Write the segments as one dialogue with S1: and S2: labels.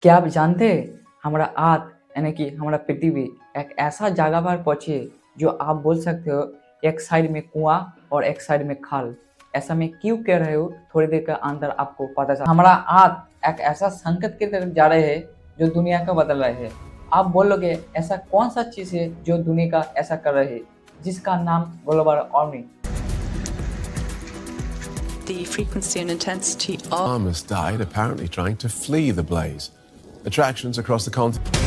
S1: क्या आप जानते हैं हमारा अर्थ यानी कि हमारा पृथ्वी एक ऐसा जगह पर पहुंची है जो आप बोल सकते हो एक साइड में कुआं और एक साइड में खाल। ऐसा मैं क्यों कह रहे हो थोड़ी देर के अंदर आपको पता चल। हमारा अर्थ एक ऐसा संकट की तरफ जा रहे हैं जो दुनिया को बदल रहे हैं। आप बोलोगे ऐसा कौन सा चीज है जो दुनिया का ऐसा कर रहे है जिसका नाम global warming.
S2: The frequency and intensity of
S3: Farmers died apparently trying to flee the blaze. Attractions across the continent.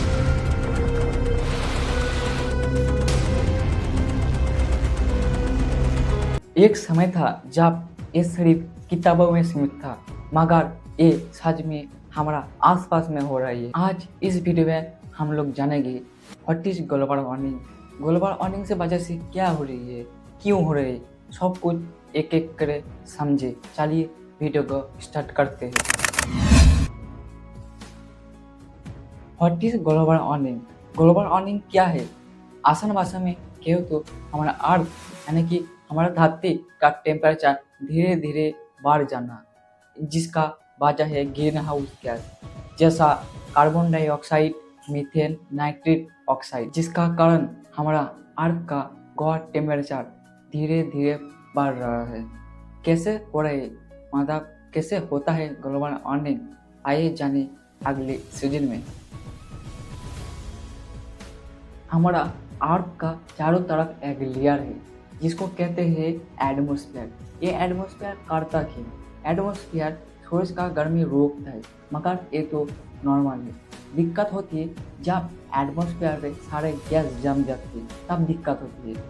S1: एक समय था जब ये सिर्फ किताबों में सीमित था, मगर ये सच में हमारा आसपास में हो रही है। आज इस वीडियो में हम लोग जानेंगे what is global warming, global warming से वजह से क्या हो रही है, क्यों हो रही है, सब कुछ एक एक करे समझे। चलिए वीडियो को स्टार्ट करते हैं। What is global warming, global warming क्या है? आसान भाषा में कहो तो हमारा अर्थ यानी कि हमारा धरती का टेम्परेचर धीरे धीरे बढ़ जाना, जिसका वजह है ग्रीन हाउस गैस जैसा carbon dioxide, methane, nitric oxide, जिसका कारण हमारा अर्थ का गौर टेम्परेचर धीरे धीरे बढ़ रहा है। कैसे हो रहा है, मतलब कैसे होता है ग्लोबल वार्मिंग, आइए जाने अगले सीजन में। हमारा अर्थ का चारों तरफ एक लेयर है जिसको कहते हैं एटमॉस्फेयर। ये एटमॉस्फेयर करता क्यों? एटमॉस्फेयर सूरज का गर्मी रोकता है, मगर ये तो नॉर्मल है। दिक्कत होती है जब एटमॉस्फेयर में सारे गैस जम जाती है, तब दिक्कत होती है,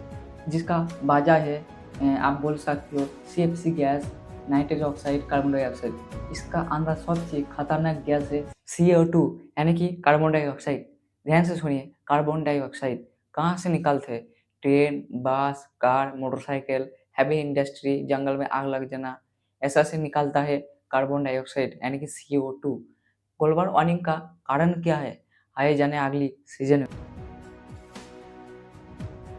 S1: जिसका वजह है आप बोल सकते हो CFC gas, nitrous oxide, carbon dioxide. इसका अंदर सबसे खतरनाक गैस है CO2 यानी कि कार्बन डाइऑक्साइड। ध्यान से सुनिए, कार्बन डाइऑक्साइड कहाँ से निकलते हैं? ट्रेन, बस, कार, मोटरसाइकिल, हैवी इंडस्ट्री, जंगल में आग लग जाना, ऐसा से निकलता है कार्बन डाइऑक्साइड यानी कि CO2। ग्लोबल वार्मिंग का कारण क्या है, आइए जाने अगली सीजन में।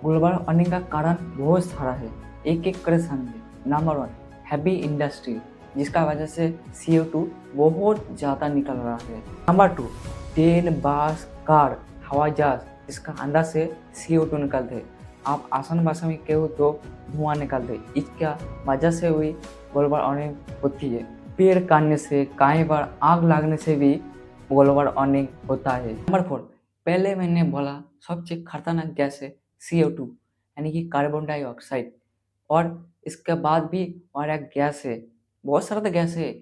S1: ग्लोबल वार्मिंग का कारण बहुत सारा है, एक एक कर समझे। नंबर 1 हैवी इंडस्ट्री, जिसका वजह से CO2 बहुत ज़्यादा निकल रहा है। नंबर 2 ट्रेन, बस, कार, हवाई जहाज, इसका अंदर से CO2 निकलते हैं। आप आसान भाषा में कहो तो धुआं निकलते हैं। इसका वजह से हुई ग्लोबल वार्मिंग होती है। पेड़ काटने से, कहीं पर आग लगने से भी ग्लोबल वार्मिंग होता है। नंबर 4 पहले मैंने बोला सबसे खतरनाक गैस है CO2 यानी कि कार्बन डाइऑक्साइड, और इसके बाद भी और एक गैस है, बहुत सारा तो गैस है,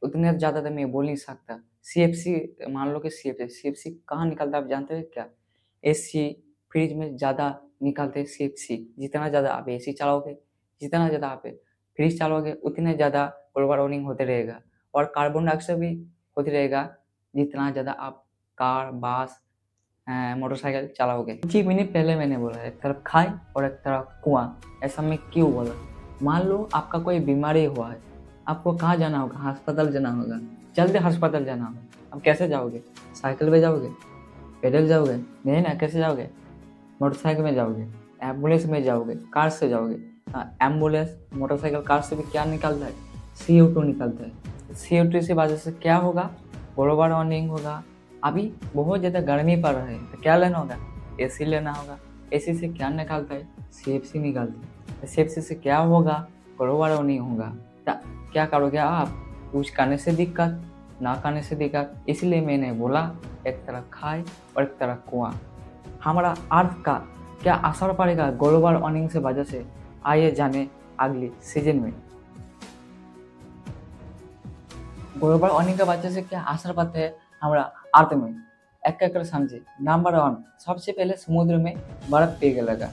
S1: उतने ज़्यादा तो मैं बोल नहीं सकता। CFC, मान लो कि CFC कहाँ निकलता है आप जानते हैं क्या? AC फ्रिज में ज़्यादा निकलते हैं CFC। जितना ज़्यादा आप AC चलाओगे, जितना ज़्यादा आप फ्रिज चलाओगे, उतने ज़्यादा ग्लोबल वार्मिंग होते रहेगा। और कार्बन डाइऑक्साइड भी होते रहेगा जितना ज़्यादा आप कार, बस, मोटरसाइकिल चलाओगे। कुछ ही मिनट पहले मैंने बोला एक तरफ खाई और एक तरफ कुआं। ऐसा मैं क्यों बोला? मान लो आपका कोई बीमारी हुआ है, आपको कहाँ जाना होगा? अस्पताल जाना होगा, जल्दी अस्पताल जाना होगा। अब कैसे जाओगे? साइकिल पे जाओगे? पैदल जाओगे? नहीं ना, कैसे जाओगे? मोटरसाइकिल में जाओगे, एम्बुलेंस में जाओगे, कार से जाओगे। एम्बुलेंस, मोटरसाइकिल, कार से भी क्या निकलता है? CO2 निकलता है। CO2 से वजह से क्या होगा? ग्लोबल वार्मिंग होगा। अभी बहुत ज़्यादा गर्मी पड़ रही है तो क्या लेना होगा? AC लेना होगा। AC से क्या निकलता है? CFC निकलता है। CFC से क्या होगा? ग्लोबल वार्मिंग होगा। क्या करोगे आप? कुछ करने से दिक्कत, ना करने से दिक्कत। इसलिए मैंने बोला एक तरफ खाए और एक तरफ कुआं। हमारा अर्थ का क्या असर पड़ेगा ग्लोबल वार्मिंग से वजह से, आइए जाने अगली सीजन में। ग्लोबल वार्मिंग की वजह से क्या असर पड़ता है हमारा अर्थ में, एक एक कर समझे। नंबर 1 सबसे पहले समुद्र में बर्फ पिघलेगा,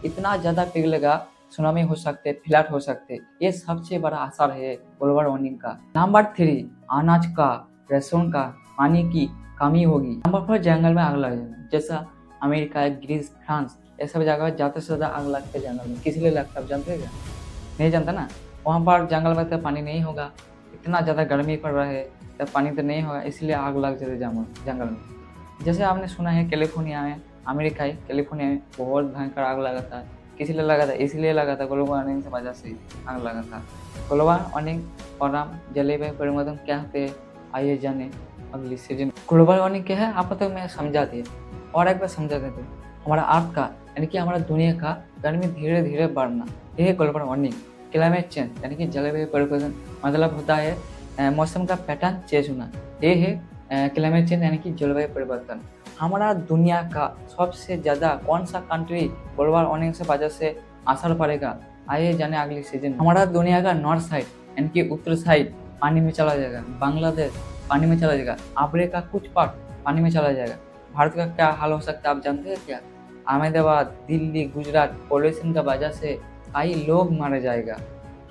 S1: इतना ज़्यादा पिघलेगा सुनामी हो सकते, फ्लड हो सकते। ये सबसे बड़ा असर है ग्लोबल वार्मिंग का। नंबर 3 अनाज का, रेशन का, पानी की कमी होगी। नंबर 4 जंगल में आग लग जाना, जैसा अमेरिका, ग्रीस, फ्रांस, ये सब जगह ज़्यादा से ज़्यादा आग लगते जंगल में। किस लिए लगता है आप जानते हैं क्या? नहीं जानता ना। वहाँ पर जंगल में तो पानी नहीं होगा, इतना ज़्यादा गर्मी पड़ रहा है तो पानी तो नहीं होगा, इसलिए आग लग जाती है जंगल में। जैसे आपने सुना है कैलिफोर्निया में, अमेरिका है, कैलिफोर्निया में बहुत भयंकर आग लगा था। किस लिए लगा था? इसलिए लगा था ग्लोबल वार्मिंग की वजह से आग लगा था। ग्लोबल वार्मिंग और जलवायु परिवर्तन क्या होते हैं, आइए जाने अगली सीजन। ग्लोबल वार्मिंग क्या है आप तो मैं समझा दिए, और एक बार समझा देते हैं। हमारा अर्थ का यानी कि हमारा दुनिया का गर्मी धीरे धीरे बढ़ना, यह है ग्लोबल वार्मिंग। क्लाइमेट चेंज यानी कि जलवायु परिवर्तन मतलब होता है मौसम का पैटर्न चेंज होना, ये है क्लाइमेट चेंज यानी कि जलवायु परिवर्तन। हमारा दुनिया का सबसे ज़्यादा कौन सा कंट्री ग्लोबल वार्मिंग से वजह से असर पड़ेगा, आइए जाने अगली सीजन। हमारा दुनिया का नॉर्थ साइड यानी कि उत्तर साइड पानी में चला जाएगा, बांग्लादेश पानी में चला जाएगा, अफ्रीका का कुछ पार्ट पानी में चला जाएगा। भारत का क्या हाल हो सकता है आप जानते हैं क्या? अहमदाबाद, दिल्ली, गुजरात पोल्यूशन का वजह से कई लोग मारे जाएगा।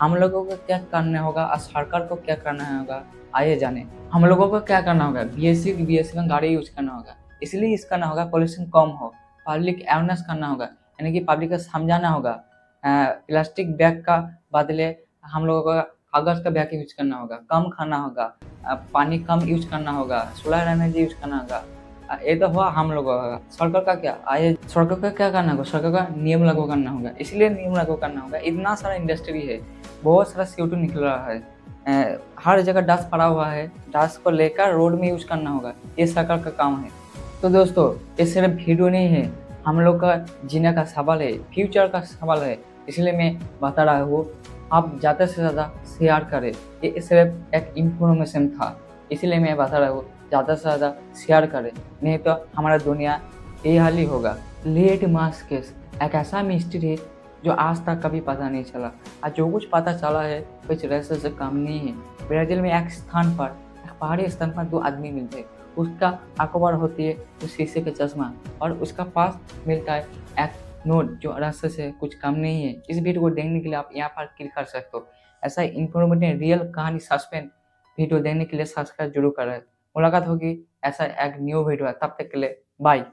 S1: हम लोगों को क्या करना होगा और सरकार को क्या करना होगा, आइए जाने। हम लोगों को क्या करना होगा, BSC में गाड़ी यूज करना होगा, इसलिए इसका करना होगा पोल्यूशन कम हो। पब्लिक अवेयरनेस करना होगा यानी कि पब्लिक को समझाना होगा, प्लास्टिक बैग का बदले हम लोगों को कागज़ का बैग यूज करना होगा, कम खाना होगा, पानी कम यूज करना होगा, सोलर एनर्जी यूज करना होगा। ये तो हुआ हम लोगों का। सरकार का क्या, आइए सरकार का क्या करना होगा, सरकार का नियम लागू करना होगा, इसलिए नियम लागू करना होगा। इतना सारा इंडस्ट्री है, बहुत सारा CO2 निकल रहा है, हर जगह डस्ट पड़ा हुआ है, डस्ट को लेकर रोड में यूज करना होगा, ये सरकार का काम है। तो दोस्तों ये सिर्फ वीडियो नहीं है, हम लोग का जीने का सवाल है, फ्यूचर का सवाल है, इसलिए मैं बता रहा हूँ आप ज़्यादा से ज़्यादा शेयर करें। ये सिर्फ एक इन्फॉर्मेशन था, इसलिए मैं बता रहा हूँ ज़्यादा से ज़्यादा शेयर करें, नहीं तो हमारा दुनिया ये हाल ही होगा। लेड मास केस एक ऐसा मिस्ट्री है जो आज तक कभी पता नहीं चला, और जो कुछ पता चला है कुछ रहस्य से कम नहीं है। ब्राज़ील में एक स्थान पर, एक पहाड़ी स्थान पर 2 आदमी मिलते हैं, उसका अखबार होती है तो शीशे का चश्मा, और उसका पास मिलता है एक नोट जो रहस्य से कुछ कम नहीं है। इस वीडियो को देखने के लिए आप यहाँ पर क्लिक कर सकते हो। ऐसा इन्फॉर्मेटिव रियल कहानी सस्पेंस वीडियो देखने के लिए सब्सक्राइब जरूर करें। मुलाकात होगी ऐसा एक न्यू वीडियो है, तब तक के लिए बाय।